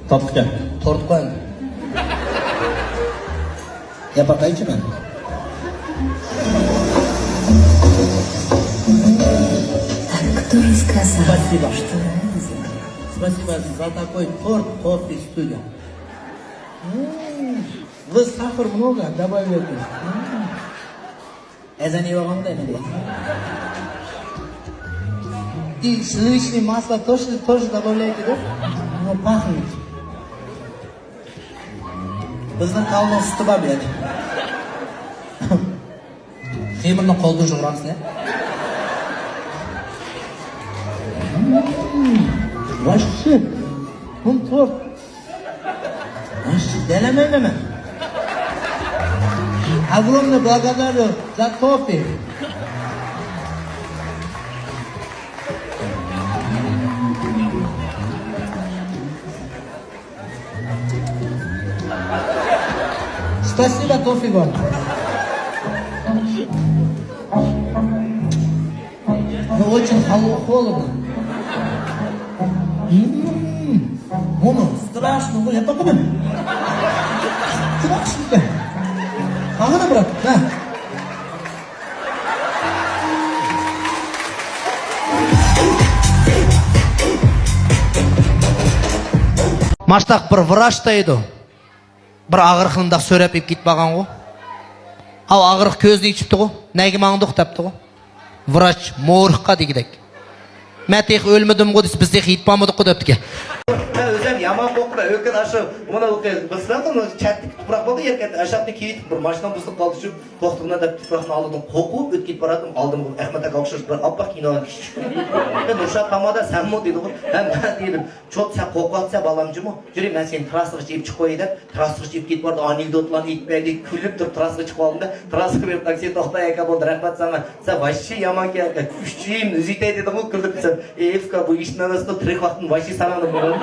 Topga. Tortqan. Yapaqaychi men. Кто и сказал, Спасибо. что Спасибо за такой торт из студии. Вы сахар много добавляете. Ezan yog'imda endi. И сливочное масло тоже добавляете, да? Ну, пахнет. Bizning qalmoq suti bor bu yerda. Temirni qo'lda jug'ramiz, ne? Вообще. Торт. Delamayman. Огромное благодарю за кофе. Спасибо, кофе вам. Но очень холодно. Мама, страшно, я покупаю. Страшно. Ага, брат, да. Маштақ бір врач та еді. Бір ағырқында сөреп кетіп баған ғой. Ал ағырық көзін ичіпті ғой. Нәгі маңды ұқтапты ғой. Врач морыққа дегідек. Мәтек өлмедім ғой дейсі бізде хитпамыдық қой дөптіге. Өзім яман боқыра өкін ашы мұны бұсырақты чәттік тұпырақ болды еркет әшапты кейтіп бір машинам бұсып қалды жүріп тоқтығына да тұпырақтың алдым қоқуып өткет барадым алдым Ахмет аға ұқсас бір аппақ киноған кіші мен Нұршат мамада сән мо дейді ғой мен дедім чот сән қоқу атса балам жүр мо жүре мен сені трасыға жеп шығып қой деп трасыға жеп кетіп барды анекдотлан етпәді күліп тұрып трасыға шығып алдым да трасыға беріп такси тоқтай әка болды рахмат саған сән вообще яман ке әка күштеймін үзейтай деді ғой күліп сән эфка бұл иштің анасында тірек уақытын вообще санамды болған